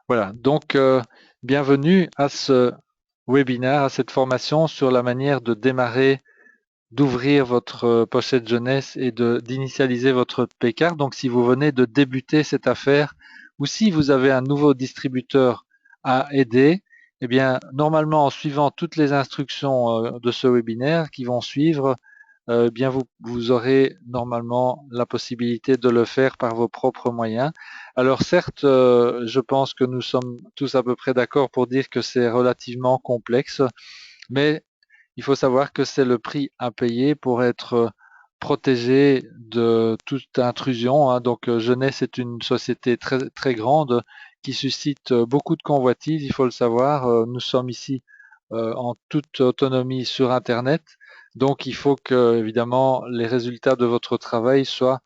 Voilà, donc bienvenue à ce webinaire, à cette formation sur la manière de démarrer, d'ouvrir votre pochette jeunesse et d'initialiser votre P-card. Donc si vous venez de débuter cette affaire ou si vous avez un nouveau distributeur à aider, eh bien normalement en suivant toutes les instructions de ce webinaire qui vont suivre, eh bien vous aurez normalement la possibilité de le faire par vos propres moyens. Alors certes, je pense que nous sommes tous à peu près d'accord pour dire que c'est relativement complexe, mais il faut savoir que c'est le prix à payer pour être protégé de toute intrusion, hein. Donc Jeunesse est une société très, très grande qui suscite beaucoup de convoitises, il faut le savoir. Nous sommes ici en toute autonomie sur Internet. Donc il faut que, évidemment, les résultats de votre travail soient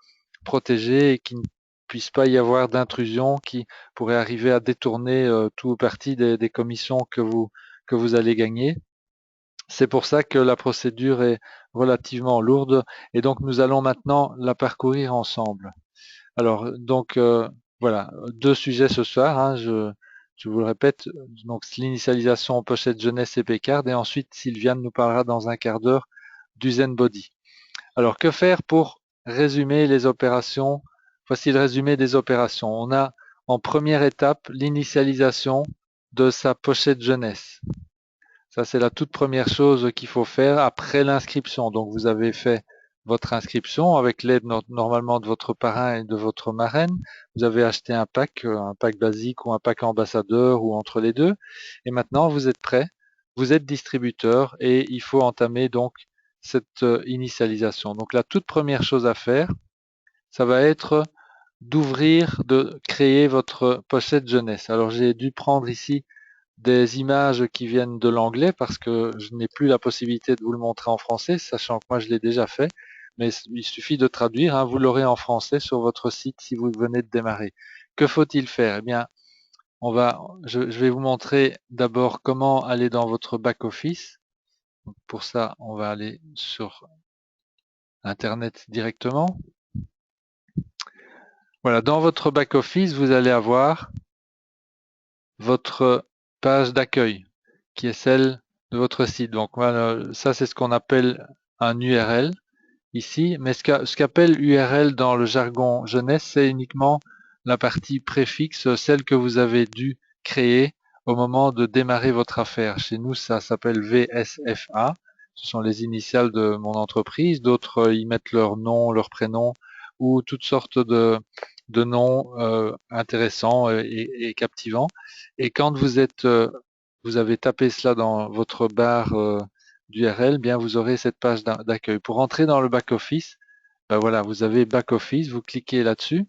protégés et qu'il ne puisse pas y avoir d'intrusion qui pourrait arriver à détourner tout ou partie des commissions que vous allez gagner. C'est pour ça que la procédure est relativement lourde et donc nous allons maintenant la parcourir ensemble. Alors donc voilà, deux sujets ce soir, hein, je vous le répète, donc l'initialisation en pochette jeunesse et Pécard et ensuite Sylviane nous parlera dans un quart d'heure du Zen Body. Alors que faire pour résumer les opérations? Voici le résumé des opérations. On a en première étape l'initialisation de sa pochette jeunesse. Ça, c'est la toute première chose qu'il faut faire après l'inscription. Donc, vous avez fait votre inscription avec l'aide normalement de votre parrain et de votre marraine. Vous avez acheté un pack basique ou un pack ambassadeur ou entre les deux. Et maintenant, vous êtes prêt, vous êtes distributeur et il faut entamer donc cette initialisation. Donc, la toute première chose à faire, ça va être d'ouvrir, de créer votre pochette jeunesse. Alors, j'ai dû prendre ici des images qui viennent de l'anglais parce que je n'ai plus la possibilité de vous le montrer en français, sachant que moi je l'ai déjà fait, mais il suffit de traduire, hein, vous l'aurez en français sur votre site si vous venez de démarrer. Que faut-il faire? Eh bien, je vais vous montrer d'abord comment aller dans votre back-office. Pour ça, on va aller sur Internet directement. Voilà, dans votre back-office, vous allez avoir votre page d'accueil, qui est celle de votre site. Donc voilà, ça c'est ce qu'on appelle un URL ici, mais ce qu'appelle URL dans le jargon jeunesse, c'est uniquement la partie préfixe, celle que vous avez dû créer au moment de démarrer votre affaire. Chez nous, ça s'appelle VSFA. Ce sont les initiales de mon entreprise. D'autres y mettent leur nom, leur prénom ou toutes sortes de noms intéressants et captivants. Et quand vous avez tapé cela dans votre barre d'URL, bien vous aurez cette page d'accueil. Pour entrer dans le back-office, ben voilà, vous avez back-office, vous cliquez là-dessus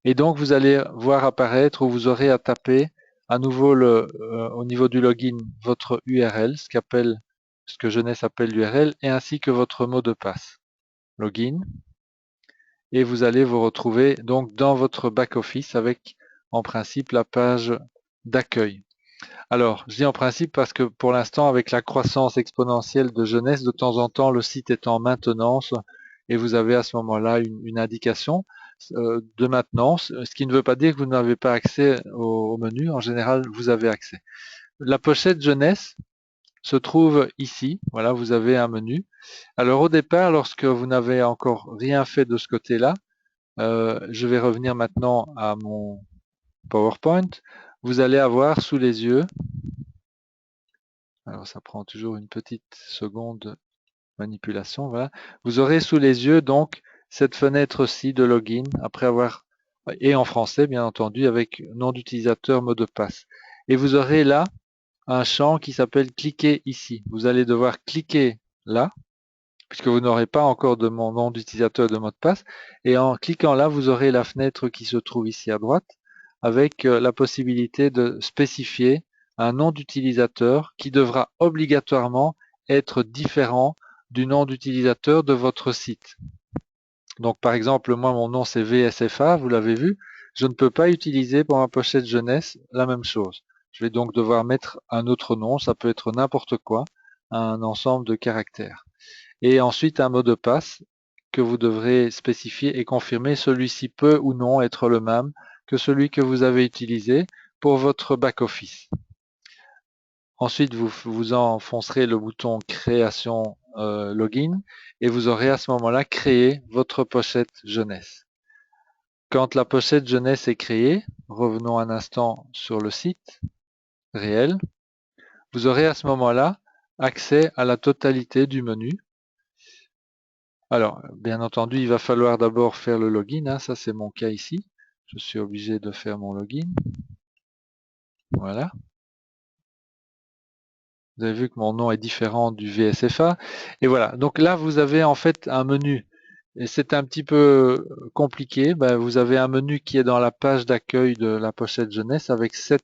et donc vous allez voir apparaître où vous aurez à taper à nouveau au niveau du login votre URL, ce que Jeunesse appelle l'URL, et ainsi que votre mot de passe. Login, et vous allez vous retrouver donc dans votre back-office avec en principe la page d'accueil. Alors, je dis en principe parce que pour l'instant, avec la croissance exponentielle de Jeunesse, de temps en temps, le site est en maintenance et vous avez à ce moment-là une indication de maintenance, ce qui ne veut pas dire que vous n'avez pas accès au menu. En général, vous avez accès. La pochette Jeunesse se trouve ici. Voilà, vous avez un menu. Alors au départ, lorsque vous n'avez encore rien fait de ce côté-là, je vais revenir maintenant à mon PowerPoint. Vous allez avoir sous les yeux, alors ça prend toujours une petite seconde de manipulation, voilà. Vous aurez sous les yeux donc cette fenêtre-ci de login, après avoir, et en français bien entendu, avec nom d'utilisateur, mot de passe. Et vous aurez là un champ qui s'appelle cliquer ici. Vous allez devoir cliquer là, puisque vous n'aurez pas encore de mon nom d'utilisateur et de mot de passe. Et en cliquant là, vous aurez la fenêtre qui se trouve ici à droite, avec la possibilité de spécifier un nom d'utilisateur qui devra obligatoirement être différent du nom d'utilisateur de votre site. Donc par exemple, moi mon nom c'est VSFA, vous l'avez vu, je ne peux pas utiliser pour ma pochette jeunesse la même chose. Je vais donc devoir mettre un autre nom, ça peut être n'importe quoi, un ensemble de caractères. Et ensuite un mot de passe que vous devrez spécifier et confirmer. Celui-ci peut ou non être le même que celui que vous avez utilisé pour votre back-office. Ensuite, vous enfoncerez le bouton Création Login et vous aurez à ce moment-là créé votre pochette jeunesse. Quand la pochette jeunesse est créée, revenons un instant sur le site réel, vous aurez à ce moment-là accès à la totalité du menu. Alors, bien entendu, il va falloir d'abord faire le login, hein, ça c'est mon cas ici. Je suis obligé de faire mon login. Voilà. Vous avez vu que mon nom est différent du VSFA. Et voilà, donc là vous avez en fait un menu. Et c'est un petit peu compliqué. Ben, vous avez un menu qui est dans la page d'accueil de la pochette jeunesse avec 7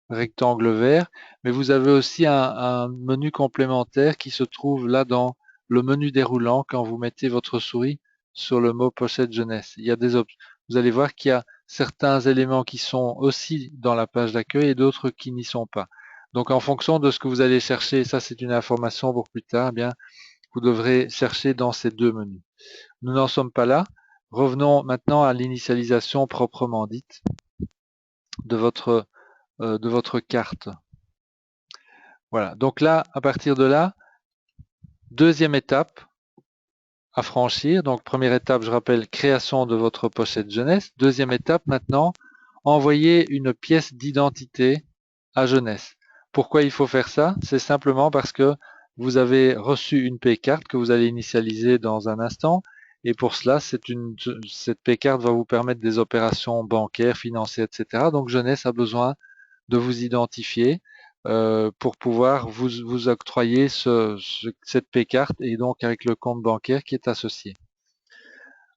rectangles verts. Mais vous avez aussi un menu complémentaire qui se trouve là dans le menu déroulant quand vous mettez votre souris sur le mot pochette jeunesse. Il y a vous allez voir qu'il y a certains éléments qui sont aussi dans la page d'accueil et d'autres qui n'y sont pas. Donc en fonction de ce que vous allez chercher, ça c'est une information pour plus tard, eh bien vous devrez chercher dans ces deux menus. Nous n'en sommes pas là. Revenons maintenant à l'initialisation proprement dite de votre carte. Voilà, donc là, à partir de là, deuxième étape à franchir. Donc première étape, je rappelle, création de votre pochette jeunesse. Deuxième étape maintenant, envoyer une pièce d'identité à jeunesse. Pourquoi il faut faire ça? C'est simplement parce que vous avez reçu une P-carte que vous allez initialiser dans un instant. Et pour cela, cette P-carte va vous permettre des opérations bancaires, financières, etc. Donc jeunesse a besoin de vous identifier pour pouvoir vous octroyer cette P-carte et donc avec le compte bancaire qui est associé.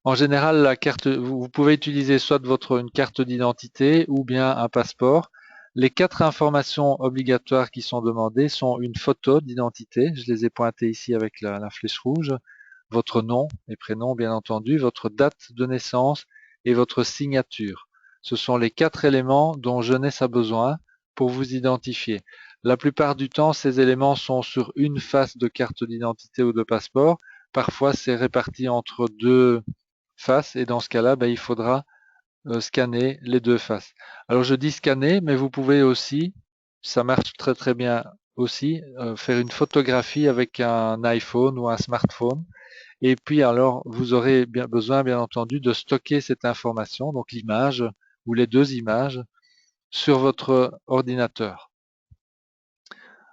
En général, la carte, vous pouvez utiliser soit une carte d'identité ou bien un passeport. Les 4 informations obligatoires qui sont demandées sont une photo d'identité, je les ai pointées ici avec la flèche rouge, votre nom et prénom bien entendu, votre date de naissance et votre signature. Ce sont les 4 éléments dont jeunesse a besoin pour vous identifier. La plupart du temps, ces éléments sont sur une face de carte d'identité ou de passeport. Parfois, c'est réparti entre 2 faces et dans ce cas-là, il faudra scanner les 2 faces. Alors je dis scanner, mais vous pouvez aussi, ça marche très très bien aussi, faire une photographie avec un iPhone ou un smartphone. Et puis alors, vous aurez besoin, bien entendu, de stocker cette information, donc l'image ou les 2 images, sur votre ordinateur.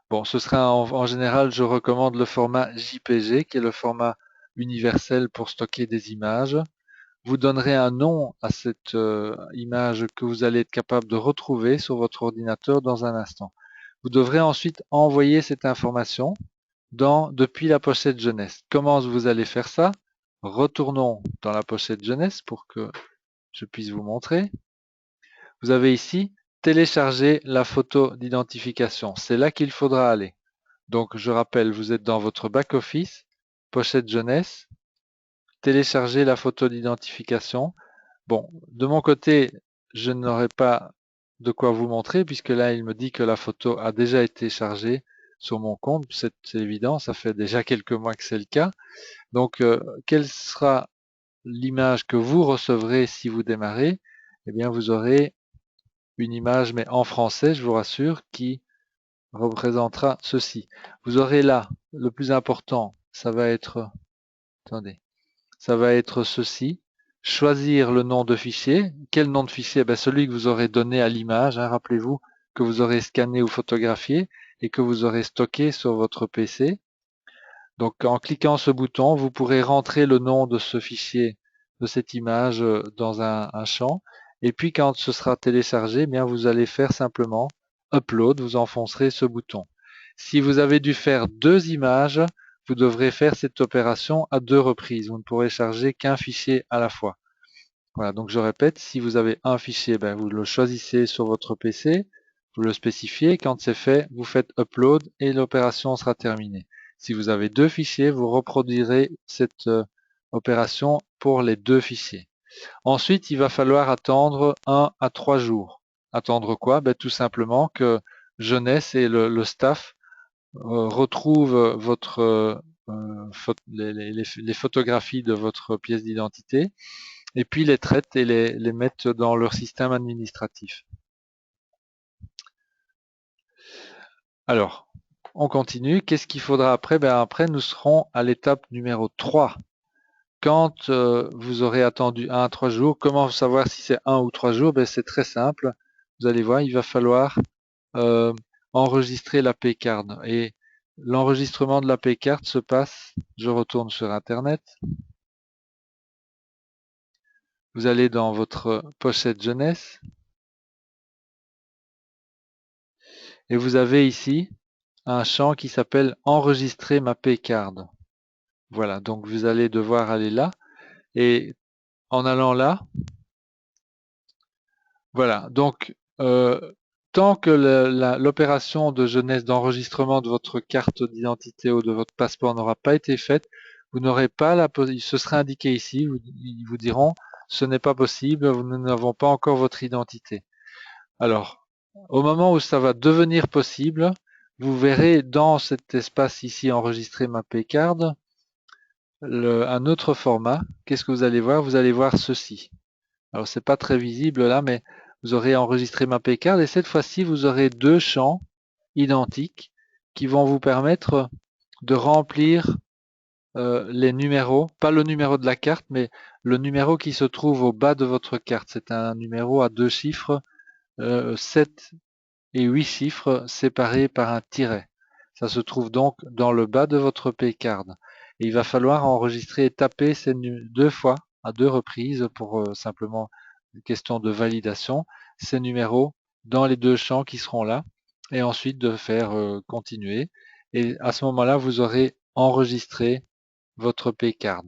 Bon, ce sera en général, je recommande le format JPG, qui est le format universel pour stocker des images. Vous donnerez un nom à cette image que vous allez être capable de retrouver sur votre ordinateur dans un instant. Vous devrez ensuite envoyer cette information depuis la pochette jeunesse. Comment vous allez faire ça? Retournons dans la pochette jeunesse pour que je puisse vous montrer. Vous avez ici télécharger la photo d'identification. C'est là qu'il faudra aller. Donc je rappelle, vous êtes dans votre back-office, pochette jeunesse, télécharger la photo d'identification. Bon, de mon côté, je n'aurai pas de quoi vous montrer puisque là, il me dit que la photo a déjà été chargée sur mon compte. C'est évident, ça fait déjà quelques mois que c'est le cas. Donc, quelle sera l'image que vous recevrez si vous démarrez? Eh bien, vous aurez une image, mais en français, je vous rassure, qui représentera ceci. Vous aurez là, le plus important, ça va être, attendez, ça va être ceci. Choisir le nom de fichier. Quel nom de fichier? Celui que vous aurez donné à l'image. Hein, rappelez-vous que vous aurez scanné ou photographié et que vous aurez stocké sur votre PC. Donc en cliquant ce bouton, vous pourrez rentrer le nom de ce fichier, de cette image dans un champ. Et puis quand ce sera téléchargé, bien vous allez faire simplement Upload, vous enfoncerez ce bouton. Si vous avez dû faire 2 images, vous devrez faire cette opération à 2 reprises. Vous ne pourrez charger qu'un fichier à la fois. Voilà, donc je répète, si vous avez un fichier, vous le choisissez sur votre PC, vous le spécifiez, quand c'est fait, vous faites Upload et l'opération sera terminée. Si vous avez 2 fichiers, vous reproduirez cette opération pour les 2 fichiers. Ensuite, il va falloir attendre 1 à 3 jours. Attendre quoi? Tout simplement que Jeunesse et le staff retrouvent les photographies de votre pièce d'identité et puis les traitent et les mettent dans leur système administratif. Alors, on continue. Qu'est-ce qu'il faudra après? Ben après, nous serons à l'étape numéro 3. Quand vous aurez attendu 1 à 3 jours, comment savoir si c'est 1 ou 3 jours? Ben, c'est très simple. Vous allez voir, il va falloir euh, enregistrer la P-card. Et l'enregistrement de la P-card se passe, je retourne sur Internet. Vous allez dans votre pochette jeunesse et vous avez ici un champ qui s'appelle enregistrer ma P-card. Voilà, donc vous allez devoir aller là et en allant là, voilà, donc tant que l'opération de jeunesse d'enregistrement de votre carte d'identité ou de votre passeport n'aura pas été faite, vous n'aurez pas ce sera indiqué ici, ils vous diront ce n'est pas possible, nous n'avons pas encore votre identité. Alors, au moment où ça va devenir possible, vous verrez dans cet espace ici enregistrer ma P-card un autre format. Qu'est-ce que vous allez voir? Vous allez voir ceci. Alors, c'est pas très visible là, mais vous aurez enregistré ma P-card et cette fois-ci, vous aurez deux champs identiques qui vont vous permettre de remplir les numéros, pas le numéro de la carte, mais le numéro qui se trouve au bas de votre carte. C'est un numéro à 2 chiffres, 7 et 8 chiffres séparés par un tiret. Ça se trouve donc dans le bas de votre P-card. Et il va falloir enregistrer et taper ces deux fois, à deux reprises, pour simplement une question de validation, ces numéros dans les deux champs qui seront là, et ensuite de faire continuer. Et à ce moment-là, vous aurez enregistré votre P-card.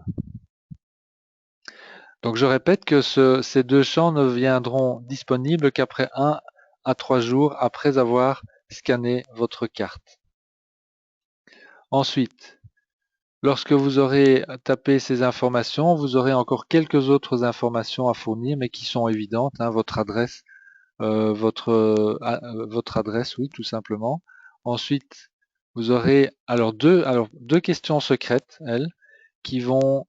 Donc je répète que ces deux champs ne viendront disponibles qu'après 1 à 3 jours après avoir scanné votre carte. Ensuite, lorsque vous aurez tapé ces informations, vous aurez encore quelques autres informations à fournir, mais qui sont évidentes, hein, votre adresse, votre adresse, oui, tout simplement. Ensuite, vous aurez deux questions secrètes, elles, qui vont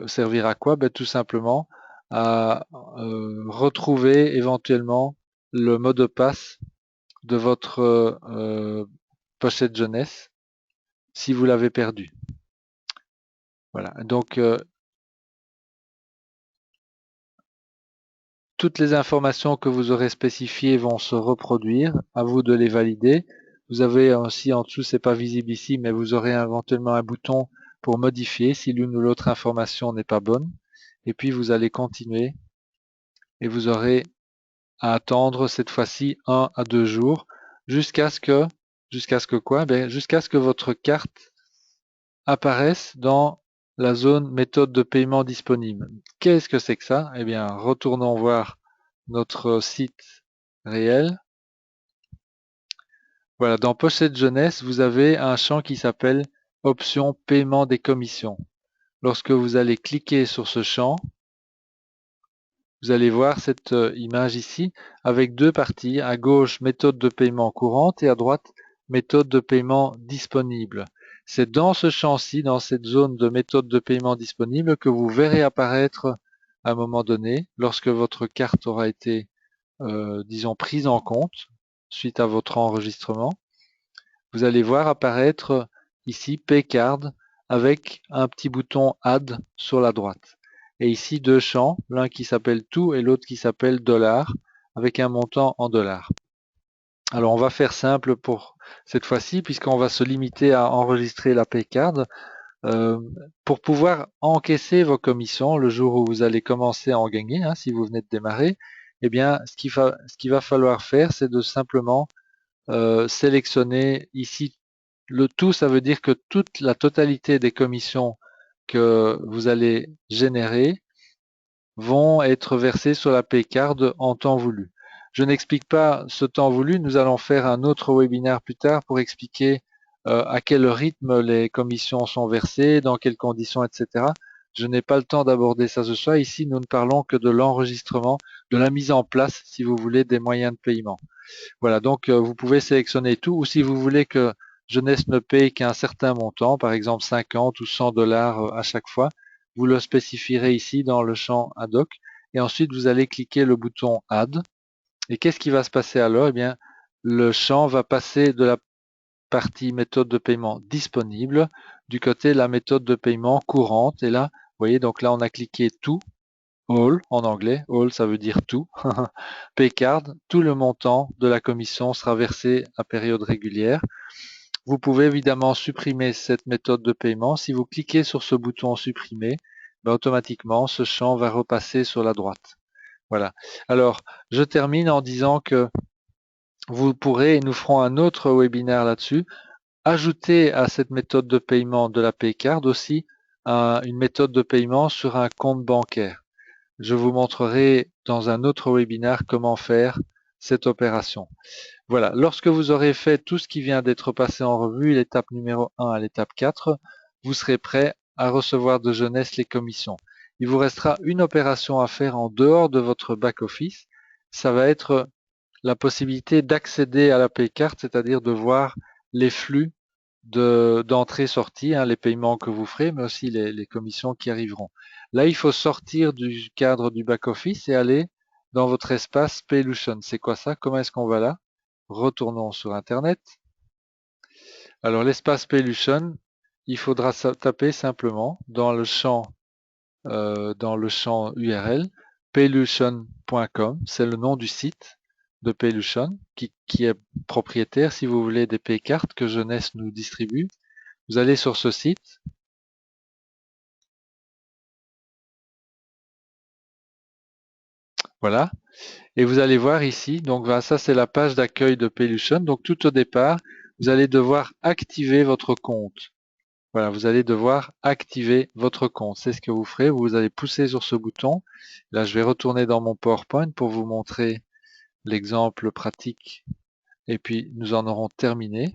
servir à quoi? Ben, tout simplement à retrouver éventuellement le mot de passe de votre pochette jeunesse si vous l'avez perdu. Voilà. Donc toutes les informations que vous aurez spécifiées vont se reproduire. À vous de les valider. Vous avez aussi en dessous, c'est pas visible ici, mais vous aurez éventuellement un bouton pour modifier si l'une ou l'autre information n'est pas bonne. Et puis vous allez continuer et vous aurez à attendre cette fois-ci 1 à 2 jours jusqu'à ce que quoi? Ben, jusqu'à ce que votre carte apparaisse dans la zone méthode de paiement disponible. Qu'est-ce que c'est que ça? Eh bien, retournons voir notre site réel. Voilà, dans Pochette Jeunesse, vous avez un champ qui s'appelle Option paiement des commissions. Lorsque vous allez cliquer sur ce champ, vous allez voir cette image ici avec deux parties. À gauche, méthode de paiement courante et à droite, méthode de paiement disponible. C'est dans ce champ-ci, dans cette zone de méthode de paiement disponible, que vous verrez apparaître à un moment donné, lorsque votre carte aura été, disons, prise en compte suite à votre enregistrement. Vous allez voir apparaître ici Paycard avec un petit bouton Add sur la droite. Et ici deux champs, l'un qui s'appelle tout et l'autre qui s'appelle dollar, avec un montant en dollars. Alors on va faire simple pour cette fois-ci, puisqu'on va se limiter à enregistrer la Paycard. Pour pouvoir encaisser vos commissions le jour où vous allez commencer à en gagner, hein, si vous venez de démarrer, eh bien ce qu'il va falloir faire, c'est de simplement sélectionner ici le tout, ça veut dire que toute la totalité des commissions que vous allez générer vont être versées sur la Paycard en temps voulu. Je n'explique pas ce temps voulu, nous allons faire un autre webinaire plus tard pour expliquer à quel rythme les commissions sont versées, dans quelles conditions, etc. Je n'ai pas le temps d'aborder ça ce soir. Ici, nous ne parlons que de l'enregistrement, de la mise en place, si vous voulez, des moyens de paiement. Voilà, donc vous pouvez sélectionner tout, ou si vous voulez que Jeunesse ne paye qu'un certain montant, par exemple 50 ou 100 dollars à chaque fois, vous le spécifierez ici dans le champ ad hoc et ensuite vous allez cliquer le bouton Add. Et qu'est-ce qui va se passer alors? Eh bien, le champ va passer de la partie méthode de paiement disponible du côté de la méthode de paiement courante. Et là, vous voyez, donc là, on a cliqué tout, all en anglais. All, ça veut dire tout. Paycard, tout le montant de la commission sera versé à période régulière. Vous pouvez évidemment supprimer cette méthode de paiement. Si vous cliquez sur ce bouton supprimer, ben, automatiquement, ce champ va repasser sur la droite. Voilà. Alors, je termine en disant que vous pourrez, et nous ferons un autre webinaire là-dessus, ajouter à cette méthode de paiement de la Paycard aussi une méthode de paiement sur un compte bancaire. Je vous montrerai dans un autre webinaire comment faire cette opération. Voilà, lorsque vous aurez fait tout ce qui vient d'être passé en revue, l'étape numéro 1 à l'étape 4, vous serez prêt à recevoir de Jeunesse les commissions. Il vous restera une opération à faire en dehors de votre back-office. Ça va être la possibilité d'accéder à la Paycard, c'est-à-dire de voir les flux d'entrée-sortie, les paiements que vous ferez, mais aussi les commissions qui arriveront. Là, il faut sortir du cadre du back-office et aller dans votre espace Paylution. C'est quoi ça? Comment est-ce qu'on va là? Retournons sur Internet. Alors, l'espace Paylution, il faudra taper simplement dans le champ URL paylution.com. C'est le nom du site de Paylution qui est propriétaire, si vous voulez, des Paycards que Jeunesse nous distribue. Vous allez sur ce site. Voilà. Et vous allez voir ici, donc voilà, ça c'est la page d'accueil de Paylution. Donc tout au départ, vous allez devoir activer votre compte. Voilà, vous allez devoir activer votre compte. C'est ce que vous ferez. Vous allez pousser sur ce bouton. Là, je vais retourner dans mon PowerPoint pour vous montrer l'exemple pratique. Et puis, nous en aurons terminé.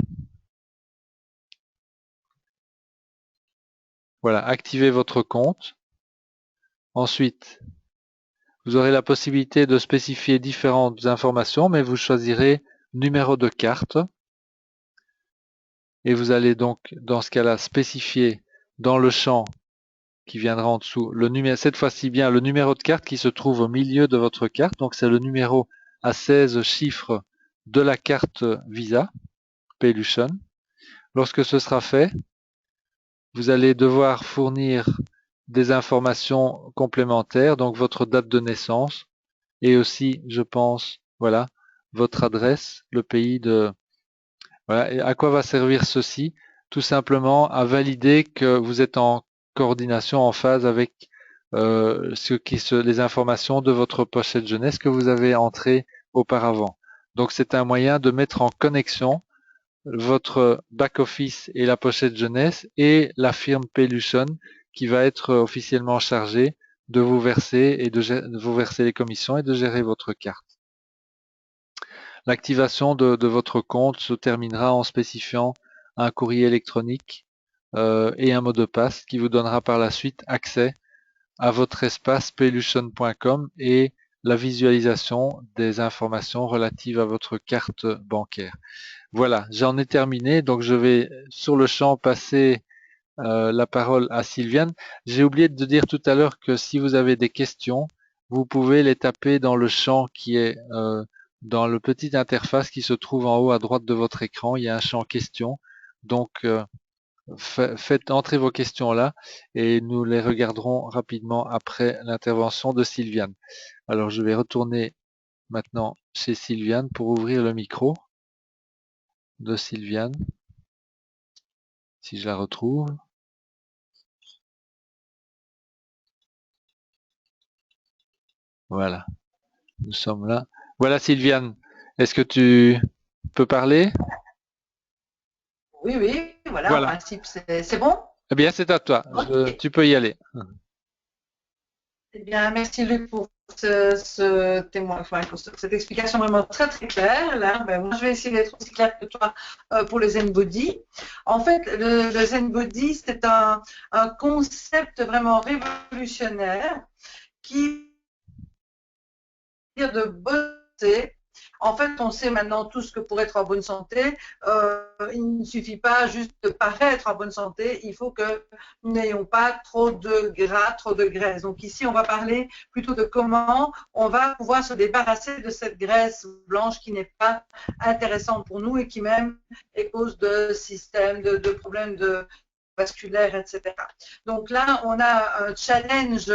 Voilà, activez votre compte. Ensuite, vous aurez la possibilité de spécifier différentes informations, mais vous choisirez numéro de carte. Et vous allez donc, dans ce cas-là, spécifier dans le champ qui viendra en dessous, cette fois-ci bien le numéro de carte qui se trouve au milieu de votre carte. Donc, c'est le numéro à 16 chiffres de la carte Visa, Paylution. Lorsque ce sera fait, vous allez devoir fournir des informations complémentaires, donc votre date de naissance et aussi, je pense, voilà, votre adresse, le pays de... Voilà. Et à quoi va servir ceci? Tout simplement à valider que vous êtes en coordination, en phase avec les informations de votre pochette jeunesse que vous avez entrées auparavant. Donc c'est un moyen de mettre en connexion votre back-office et la pochette jeunesse et la firme Paylution qui va être officiellement chargée de vous verser de vous verser les commissions et de gérer votre carte. L'activation de votre compte se terminera en spécifiant un courrier électronique et un mot de passe qui vous donnera par la suite accès à votre espace paylution.com et la visualisation des informations relatives à votre carte bancaire. Voilà, j'en ai terminé, donc je vais sur le champ passer la parole à Sylviane. J'ai oublié de dire tout à l'heure que si vous avez des questions, vous pouvez les taper dans le champ qui est dans le petit interface qui se trouve en haut à droite de votre écran. Il y a un champ questions. Donc, faites entrer vos questions là et nous les regarderons rapidement après l'intervention de Sylviane. Alors, je vais retourner maintenant chez Sylviane pour ouvrir le micro de Sylviane, si je la retrouve. Voilà, nous sommes là. Voilà Sylviane, est-ce que tu peux parler? Oui, oui, voilà, en Voilà. principe, c'est bon? Eh bien, c'est à toi. Ok. Tu peux y aller. Eh bien, merci Luc pour ce témoin, enfin, pour cette explication vraiment très très claire. Là, ben, moi, je vais essayer d'être aussi claire que toi pour le Zen Body. En fait, le Zen Body, c'est un concept vraiment révolutionnaire qui veut dire de bosser En fait, on sait maintenant tous que pour être en bonne santé, il ne suffit pas juste de paraître en bonne santé, il faut que nous n'ayons pas trop de gras, trop de graisse. Donc ici, on va parler plutôt de comment on va pouvoir se débarrasser de cette graisse blanche qui n'est pas intéressante pour nous et qui même est cause de systèmes, de problèmes vasculaires, etc. Donc là, on a un challenge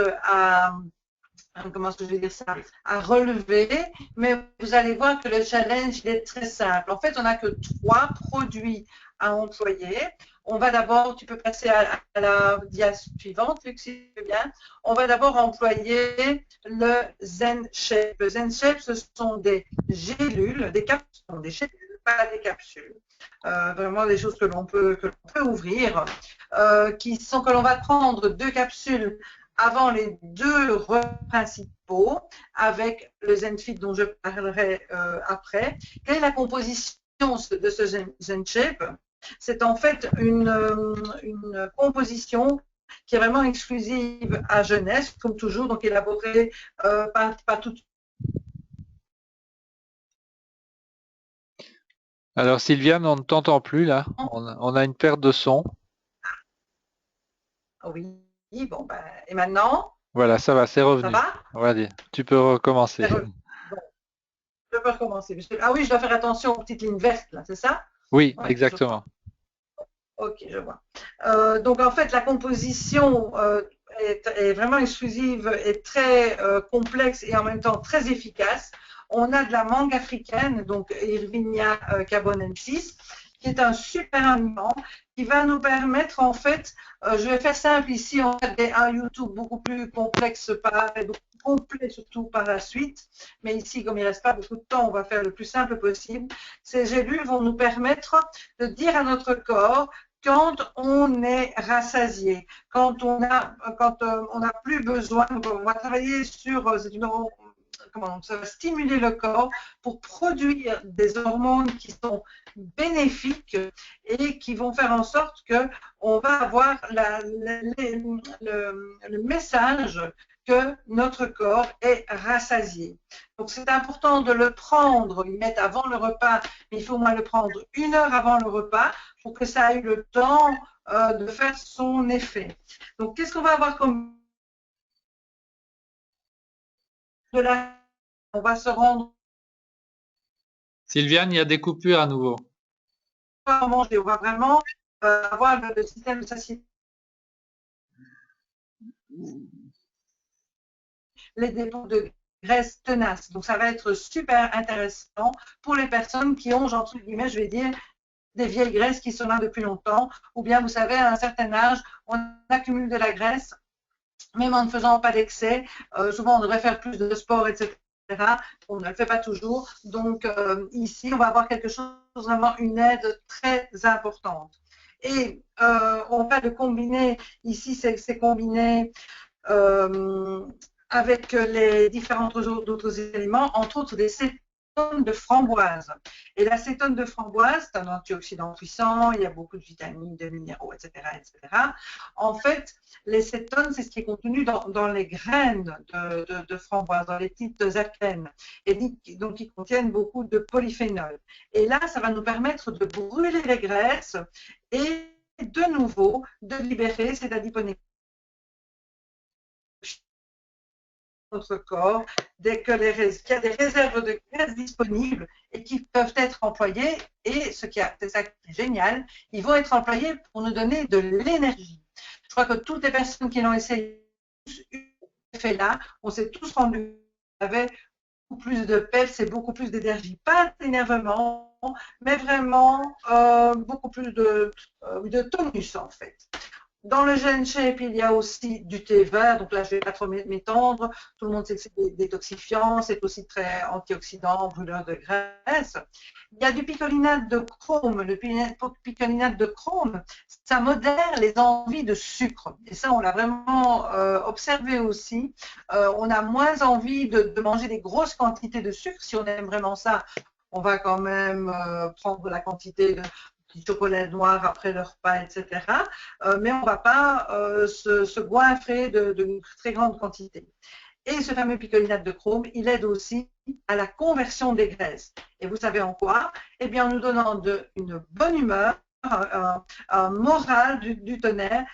comment est-ce que je vais dire ça, à relever, mais vous allez voir que le challenge il est très simple. En fait, on n'a que 3 produits à employer. On va d'abord, tu peux passer à la dia suivante, Luc, si tu veux bien. On va d'abord employer le Zen Shape. Le Zen Shape, ce sont des gélules, des capsules, des gélules, pas des capsules. Vraiment des choses que l'on peut ouvrir, que l'on va prendre 2 capsules avant les 2 repas principaux avec le ZenFit dont je parlerai après. Quelle est la composition de ce ZenShape? C'est en fait une composition qui est vraiment exclusive à Jeunesse, comme toujours, donc élaborée par toute. Alors Sylviane, on ne t'entend plus là. On a une perte de son. Oui, bon, ben, et maintenant? Voilà, ça va, c'est Ça revenu. va? Vas-y, tu peux recommencer. Bon, je peux recommencer. Ah oui, je dois faire attention aux petites lignes vertes, là, c'est ça? Oui, Oui, je exactement. crois. Ok, je vois. Donc en fait, la composition est vraiment exclusive et très complexe et en même temps très efficace. On a de la mangue africaine, donc Irvinia carbonensis, qui est un super aliment qui va nous permettre en fait, je vais faire simple ici, on a un YouTube beaucoup plus complexe et beaucoup plus complet surtout par la suite, mais ici comme il ne reste pas beaucoup de temps, on va faire le plus simple possible. Ces gélules vont nous permettre de dire à notre corps quand on est rassasié, quand on n'a plus besoin, on va travailler sur, comment, ça va stimuler le corps pour produire des hormones qui sont bénéfiques et qui vont faire en sorte que on va avoir le message que notre corps est rassasié. Donc c'est important de le prendre, le mettre avant le repas, mais il faut au moins le prendre 1 heure avant le repas pour que ça ait le temps de faire son effet. Donc qu'est-ce qu'on va avoir comme de la... On va se rendre Sylviane, il y a des coupures à nouveau. à manger, on va vraiment avoir le système de satiété. Les dépôts de graisse tenace. Donc ça va être super intéressant pour les personnes qui ont, entre guillemets, je vais dire, des vieilles graisses qui sont là depuis longtemps, ou bien vous savez, à un certain âge, on accumule de la graisse, même en ne faisant pas d'excès. Souvent, on devrait faire plus de sport, etc. On ne le fait pas toujours. Donc ici, on va avoir quelque chose, vraiment une aide très importante. Et on va le combiner, ici c'est combiné avec les différents autres éléments, entre autres des cétones de framboise. Et l'acétone de framboise, c'est un antioxydant puissant, il y a beaucoup de vitamines, de minéraux, etc. etc. En fait, les cétones, c'est ce qui est contenu dans les graines de framboise, dans les petites akènes, et donc ils contiennent beaucoup de polyphénols. Et là, ça va nous permettre de brûler les graisses et de nouveau de libérer cette adiponectine notre corps, dès qu'il y a des réserves de graisse disponibles et qui peuvent être employées, et c'est ça qui est génial, ils vont être employés pour nous donner de l'énergie. Je crois que toutes les personnes qui l'ont essayé, fait là, on s'est tous rendus avec beaucoup plus de peps et beaucoup plus d'énergie. Pas d'énervement, mais vraiment beaucoup plus de tonus en fait. Dans le ZenShape, il y a aussi du thé vert, donc là je ne vais pas trop m'étendre, tout le monde sait que c'est détoxifiant, c'est aussi très antioxydant, brûleur de graisse. Il y a du picolinate de chrome, le picolinate de chrome, ça modère les envies de sucre, et ça on l'a vraiment observé aussi, on a moins envie de manger des grosses quantités de sucre, si on aime vraiment ça, on va quand même prendre la quantité de chocolat noir après le repas, etc. Mais on ne va pas se goinfrer de très grande quantité. Et ce fameux picolinate de chrome, il aide aussi à la conversion des graisses. Et vous savez en quoi? Eh bien, en nous donnant une bonne humeur, un moral du tonnerre,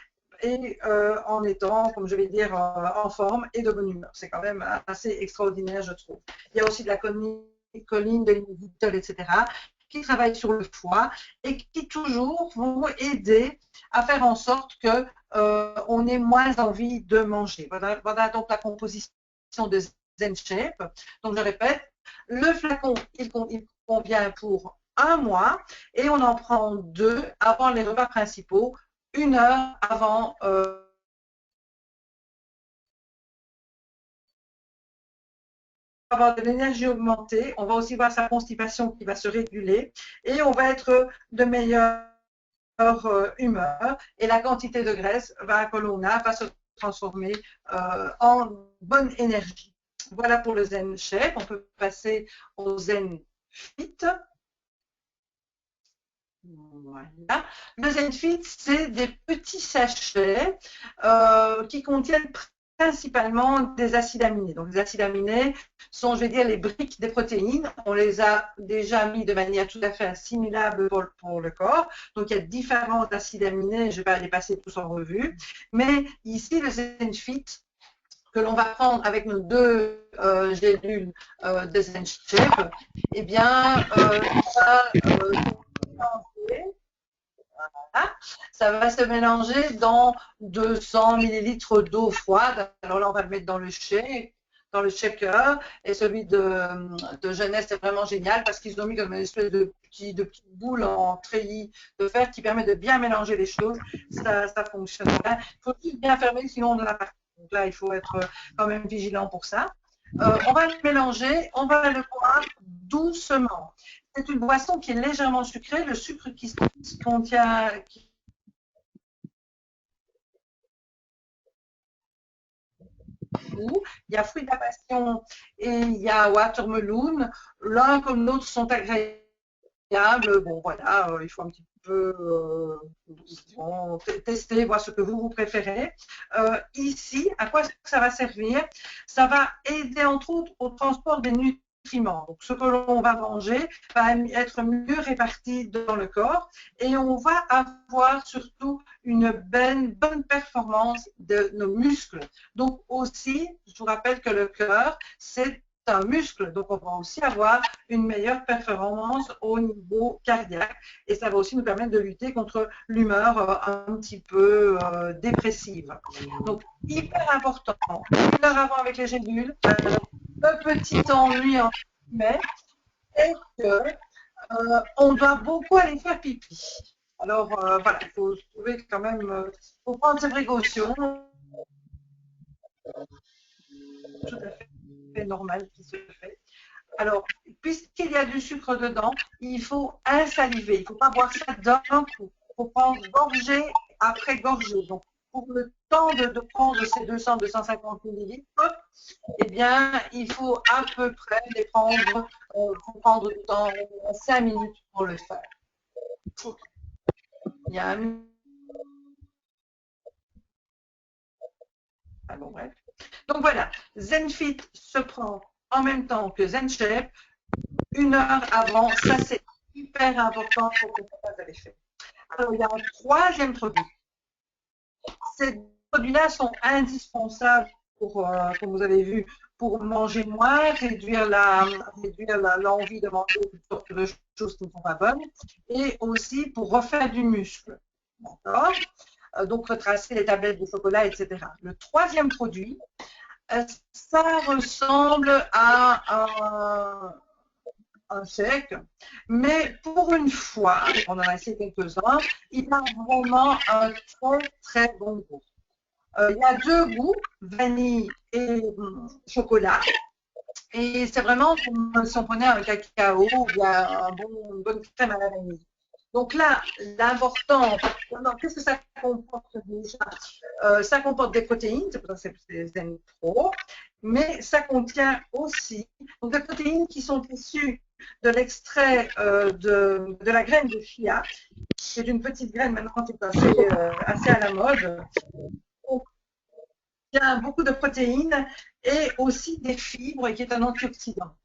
et en étant, comme je vais dire, en forme et de bonne humeur. C'est quand même assez extraordinaire, je trouve. Il y a aussi de la choline, de l'inhibitol, etc., qui travaillent sur le foie et qui toujours vont aider à faire en sorte que on ait moins envie de manger. Voilà donc la composition de ZenShape. Donc je répète, le flacon, il convient pour un mois et on en prend 2 avant les repas principaux, 1 heure avant avoir de l'énergie augmentée, on va aussi voir sa constipation qui va se réguler et on va être de meilleure humeur et la quantité de graisse va se transformer en bonne énergie. Voilà pour le Zen Shape. On peut passer au Zen Fit. Voilà. Le Zen Fit, c'est des petits sachets qui contiennent principalement des acides aminés. Donc, les acides aminés sont, je vais dire, les briques des protéines. On les a déjà mis de manière tout à fait assimilable pour le corps. Donc, il y a différents acides aminés. Je ne vais pas les passer tous en revue. Mais ici, le ZenFit, que l'on va prendre avec nos 2 gélules de ZenShape, eh bien, ça va se mélanger dans 200 millilitres d'eau froide. Alors là, on va le mettre dans le shaker. Et celui de jeunesse, c'est vraiment génial parce qu'ils ont mis comme une espèce de petite boule en treillis de fer qui permet de bien mélanger les choses. Ça fonctionne bien. Il faut juste bien fermer, sinon on en a partout. Donc là, il faut être quand même vigilant pour ça. On va le mélanger, on va le boire doucement. C'est une boisson qui est légèrement sucrée. Le sucre qui contient, il y a fruits de la passion et il y a watermelon. L'un comme l'autre sont agréables. Bon, voilà, il faut un petit peu tester, voir ce que vous préférez. Ici, à quoi ça va servir? Ça va aider entre autres au transport des nutriments. Donc, ce que l'on va manger va être mieux réparti dans le corps et on va avoir surtout une bonne performance de nos muscles. Donc aussi, je vous rappelle que le cœur, c'est un muscle, donc on va aussi avoir une meilleure performance au niveau cardiaque et ça va aussi nous permettre de lutter contre l'humeur un petit peu dépressive. Donc hyper important, 1 heure avant avec les gélules. Le petit ennui en mai est que on doit beaucoup aller faire pipi. Alors voilà, il faut trouver quand même, faut prendre ses précautions. Tout à fait normal qui se fait. Alors, puisqu'il y a du sucre dedans, il faut insaliver. Il ne faut pas boire ça d'un coup. Il faut prendre gorgée après gorgée. Donc, pour le temps de prendre ces 200-250 millilitres, eh bien, il faut à peu près les prendre, faut prendre du temps, 5 minutes pour le faire. Il y a un... Ah bon, bref. Donc voilà, ZenFit se prend en même temps que ZenShape, 1 heure avant. Ça, c'est hyper important pour que ça fasse l'effet. Alors, il y a un troisième produit. Ces produits-là sont indispensables pour, comme vous avez vu, pour manger moins, réduire l'envie de manger toutes sortes de choses qui ne sont pas bonnes, et aussi pour refaire du muscle. D'accord? Donc, retracer les tablettes de chocolat, etc. Le troisième produit, ça ressemble à un chèque, mais pour une fois, on en a essayé quelques-uns, il a vraiment un très très bon goût. Il y a 2 goûts, vanille et chocolat. Et c'est vraiment comme si on prenait un cacao ou bien une bonne crème à la vanille. Donc là, l'important, qu'est-ce que ça comporte déjà? Ça comporte des protéines, c'est pour ça que c'est Zen Pro, mais ça contient aussi donc, des protéines qui sont issues de l'extrait de la graine de chia, qui est une petite graine maintenant qui est assez à la mode. contient beaucoup de protéines et aussi des fibres, qui est un antioxydant.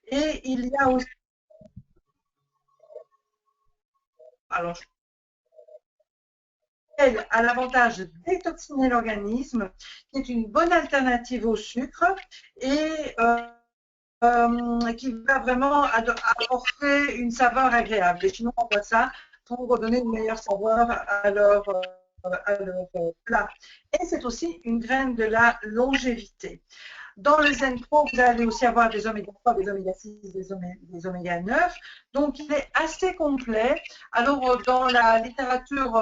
Et il y a aussi, alors, elle a l'avantage de détoxiner l'organisme, qui est une bonne alternative au sucre et qui va vraiment apporter une saveur agréable. Les Chinois envoient ça pour donner une meilleure saveur à leur plat. Et c'est aussi une graine de la longévité. Dans le Zen Pro, vous allez aussi avoir des oméga 3, des oméga 6, des oméga 9. Donc, il est assez complet. Alors, dans la littérature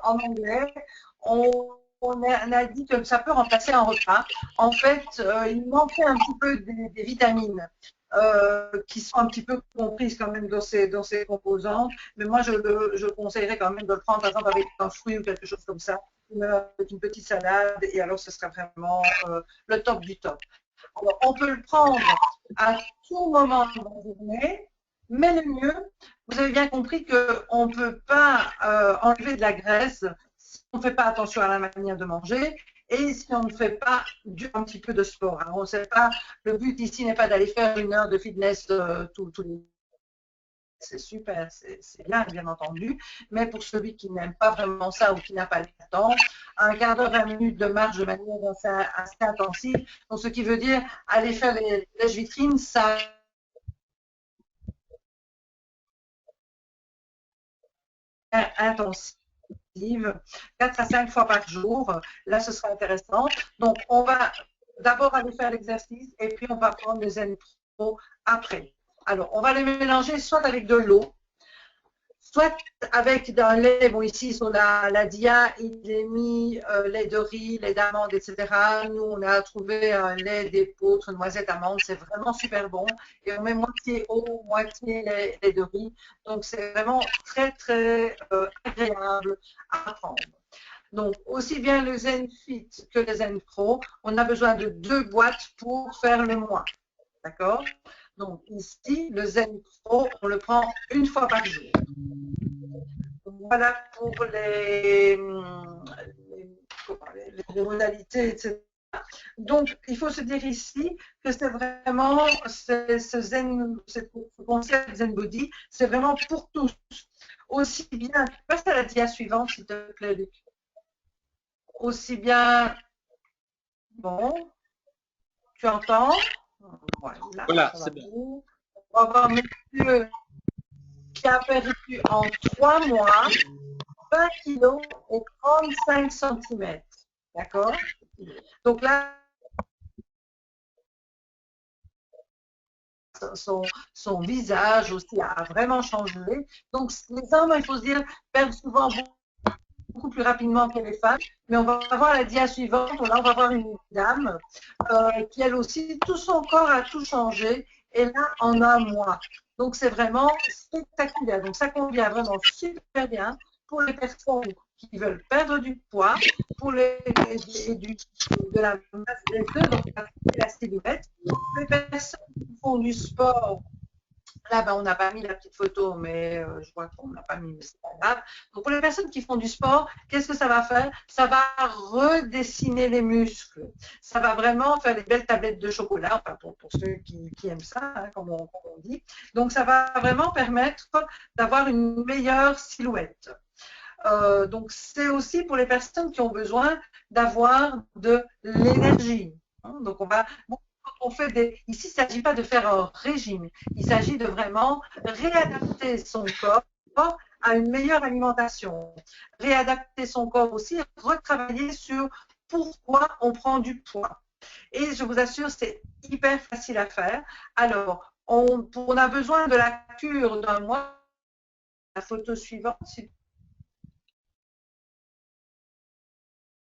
en anglais, on a dit que ça peut remplacer un repas. En fait, il manquait un petit peu des vitamines qui sont un petit peu comprises quand même dans ces composantes. Mais moi, je conseillerais quand même de le prendre, par exemple, avec un fruit ou quelque chose comme ça, avec une petite salade, et alors ce sera vraiment le top du top. Alors, on peut le prendre à tout moment de la journée, mais le mieux, vous avez bien compris qu'on ne peut pas enlever de la graisse si on ne fait pas attention à la manière de manger et si on ne fait pas un petit peu de sport. Alors, on ne sait pas, le but ici n'est pas d'aller faire 1 heure de fitness tous les c'est super, c'est bien, bien entendu, mais pour celui qui n'aime pas vraiment ça ou qui n'a pas le temps, un quart d'heure, 20 minutes de marche de manière assez intensive, donc ce qui veut dire aller faire les lèches-vitrines, ça intensive, 4 à 5 fois par jour, là ce sera intéressant. Donc on va d'abord aller faire l'exercice et puis on va prendre les Zen Pro après. Alors on va les mélanger soit avec de l'eau, soit avec un lait, bon ici sur la dia, il est mis lait de riz, lait d'amande, etc. Nous, on a trouvé un lait d'épeautre, noisettes, amandes, c'est vraiment super bon. Et on met moitié eau, moitié lait de riz. Donc, c'est vraiment très, très agréable à prendre. Donc, aussi bien le Zen Fit que le Zen Pro, on a besoin de 2 boîtes pour faire le mois. D'accord? Donc, ici, le Zen Pro, on le prend 1 fois par jour. Voilà pour les modalités, etc. Donc, il faut se dire ici que c'est vraiment ce concept Zen Body, c'est vraiment pour tous. Aussi bien, passe à la dia suivante, s'il te plaît, Luc. Aussi bien, bon, tu entends? Voilà, Voilà, ça va c'est bien. bien. On va avoir monsieur qui a perdu en 3 mois 20 kg et 35 cm. D'accord? Donc là, son visage aussi a vraiment changé. Donc les hommes, il faut se dire, perdent souvent beaucoup plus rapidement que les femmes. Mais on va voir la dia suivante. Là, on va voir une dame qui, elle aussi, tout son corps a tout changé. Et là, en un mois. Donc, c'est vraiment spectaculaire. Donc, ça convient vraiment super bien pour les personnes qui veulent perdre du poids, pour de la masse graisseuse, donc la silhouette. Pour les personnes qui font du sport, là, ben, on n'a pas mis la petite photo, mais je vois qu'on n'a pas mis, mais c'est pas grave. Donc, pour les personnes qui font du sport, qu'est-ce que ça va faire? Ça va redessiner les muscles. Ça va vraiment faire des belles tablettes de chocolat, enfin, pour ceux qui aiment ça, hein, comme on dit. Donc, ça va vraiment permettre d'avoir une meilleure silhouette. Donc, c'est aussi pour les personnes qui ont besoin d'avoir de l'énergie. Donc, on fait ici, il ne s'agit pas de faire un régime. Il s'agit de vraiment réadapter son corps à une meilleure alimentation. Réadapter son corps aussi, retravailler sur pourquoi on prend du poids. Et je vous assure, c'est hyper facile à faire. Alors, on a besoin de la cure d'un mois. La photo suivante,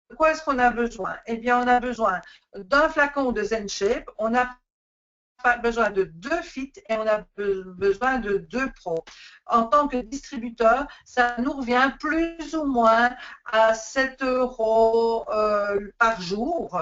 de quoi est-ce qu'on a besoin? Eh bien, on a besoin d'un flacon de Zen Shape, on a besoin de 2 fit et on a besoin de 2 pros. En tant que distributeur, ça nous revient plus ou moins à 7 € par jour.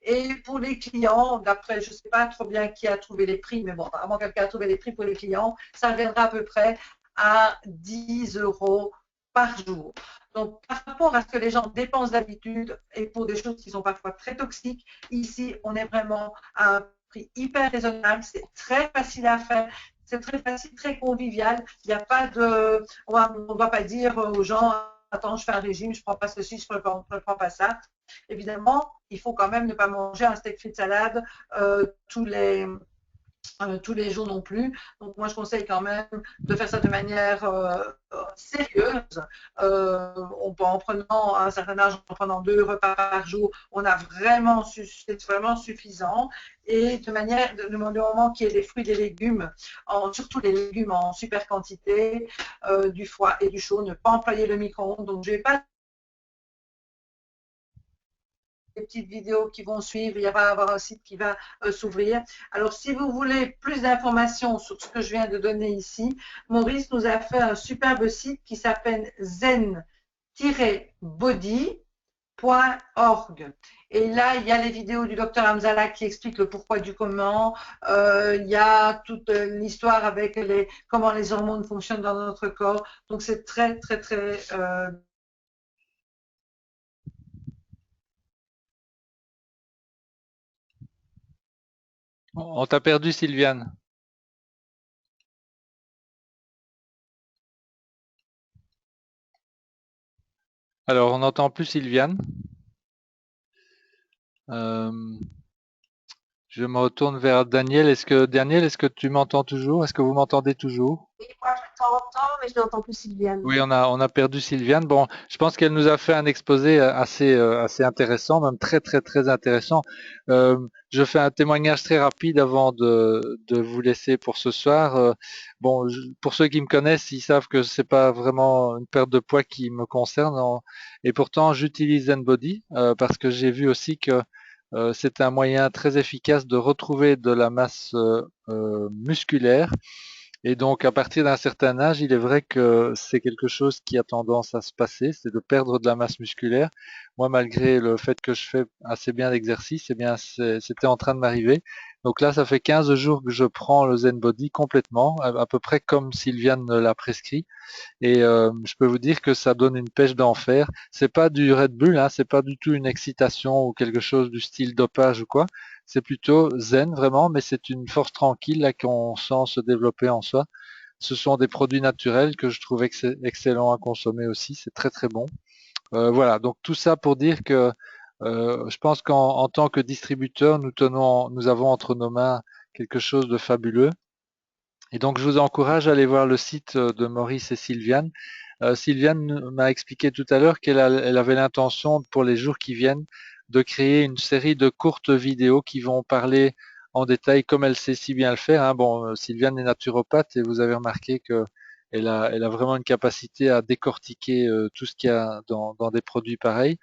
Et pour les clients, d'après, je ne sais pas trop bien qui a trouvé les prix, mais bon, avant quelqu'un a trouvé les prix pour les clients, ça reviendra à peu près à 10 € par jour. Donc, par rapport à ce que les gens dépensent d'habitude et pour des choses qui sont parfois très toxiques, ici, on est vraiment à un prix hyper raisonnable. C'est très facile à faire. C'est très facile, très convivial. Il n'y a pas de, on ne va pas dire aux gens, attends, je fais un régime, je ne prends pas ceci, je ne prends pas ça. Évidemment, il faut quand même ne pas manger un steak frites salade tous les jours non plus. Donc moi, je conseille quand même de faire ça de manière sérieuse. En prenant à un certain âge, en prenant 2 repas par jour, c'est vraiment suffisant. Et de manière, du moment qu'il y ait des fruits, des légumes, surtout les légumes en super quantité, du froid et du chaud, ne pas employer le micro-ondes. Donc je ne vais pas des petites vidéos qui vont suivre, il va y avoir un site qui va s'ouvrir. Alors, si vous voulez plus d'informations sur ce que je viens de donner ici, Maurice nous a fait un superbe site qui s'appelle zen-body.org. Et là, il y a les vidéos du docteur Hamzala qui expliquent le pourquoi du comment. Il y a toute l'histoire avec comment les hormones fonctionnent dans notre corps. Donc, c'est très, très, très On t'a perdu, Sylviane. Alors, on n'entend plus Sylviane. Euh, je me retourne vers Daniel. Daniel, est-ce que tu m'entends toujours? Est-ce que vous m'entendez toujours? Oui, moi je t'entends, mais je n'entends plus Sylviane. Oui, on a perdu Sylviane. Bon, je pense qu'elle nous a fait un exposé assez intéressant, même très, très, très intéressant. Je fais un témoignage très rapide avant de vous laisser pour ce soir. Bon, pour ceux qui me connaissent, ils savent que c'est pas vraiment une perte de poids qui me concerne. Et pourtant, j'utilise ZenBody parce que j'ai vu aussi que c'est un moyen très efficace de retrouver de la masse musculaire et donc, à partir d'un certain âge, il est vrai que c'est quelque chose qui a tendance à se passer, c'est de perdre de la masse musculaire. Moi, malgré le fait que je fais assez bien d'exercice, eh bien, c'était en train de m'arriver. Donc là, ça fait 15 jours que je prends le Zen Body complètement, à peu près comme Sylviane l'a prescrit. Et je peux vous dire que ça donne une pêche d'enfer. C'est pas du Red Bull, hein, c'est pas du tout une excitation ou quelque chose du style dopage ou quoi. C'est plutôt zen vraiment, mais c'est une force tranquille là qu'on sent se développer en soi. Ce sont des produits naturels que je trouve excellents à consommer aussi. C'est très très bon. Voilà, donc tout ça pour dire que je pense qu'en tant que distributeur, nous avons entre nos mains quelque chose de fabuleux. Et donc, je vous encourage à aller voir le site de Maurice et Sylviane. Sylviane m'a expliqué tout à l'heure elle avait l'intention, pour les jours qui viennent, de créer une série de courtes vidéos qui vont parler en détail, comme elle sait si bien le faire, hein. Bon, Sylviane est naturopathe et vous avez remarqué que elle a vraiment une capacité à décortiquer tout ce qu'il y a dans des produits pareils.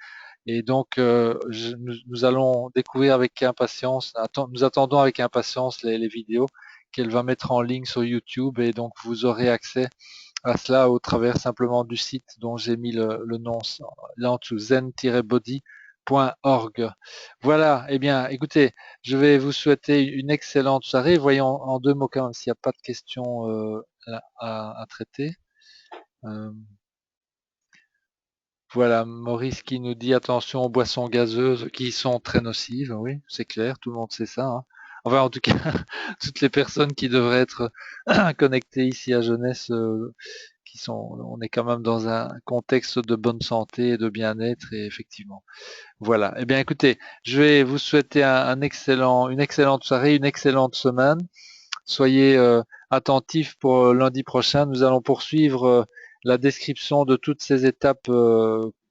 Et donc, nous allons découvrir avec impatience, nous attendons avec impatience les vidéos qu'elle va mettre en ligne sur YouTube et donc vous aurez accès à cela au travers simplement du site dont j'ai mis le nom là en dessous, zen-body.org. Voilà, eh bien, écoutez, je vais vous souhaiter une excellente soirée. Voyons en 2 mots quand même s'il n'y a pas de questions à traiter. Voilà, Maurice qui nous dit attention aux boissons gazeuses qui sont très nocives. Oui, c'est clair, tout le monde sait ça, hein. Enfin, en tout cas, toutes les personnes qui devraient être connectées ici à Jeunesse, on est quand même dans un contexte de bonne santé et de bien-être, et effectivement. Voilà. Eh bien, écoutez, je vais vous souhaiter une excellente soirée, une excellente semaine. Soyez attentifs pour lundi prochain. Nous allons poursuivre la description de toutes ces étapes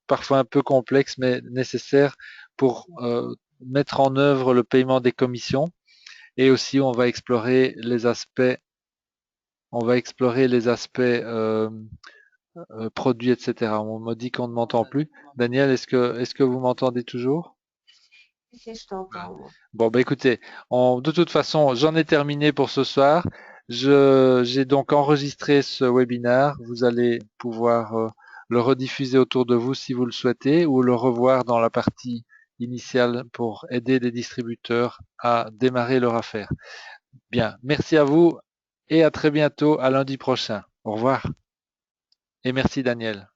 parfois un peu complexes mais nécessaires pour mettre en œuvre le paiement des commissions. Et aussi, on va explorer les aspects produits, etc. On me dit qu'on ne m'entend plus. Daniel, est-ce que vous m'entendez toujours? Ok, je t'entends. Bon, bah écoutez, de toute façon, j'en ai terminé pour ce soir. J'ai donc enregistré ce webinaire. Vous allez pouvoir le rediffuser autour de vous si vous le souhaitez ou le revoir dans la partie initiale pour aider les distributeurs à démarrer leur affaire. Bien, merci à vous et à très bientôt, à lundi prochain. Au revoir et merci Daniel.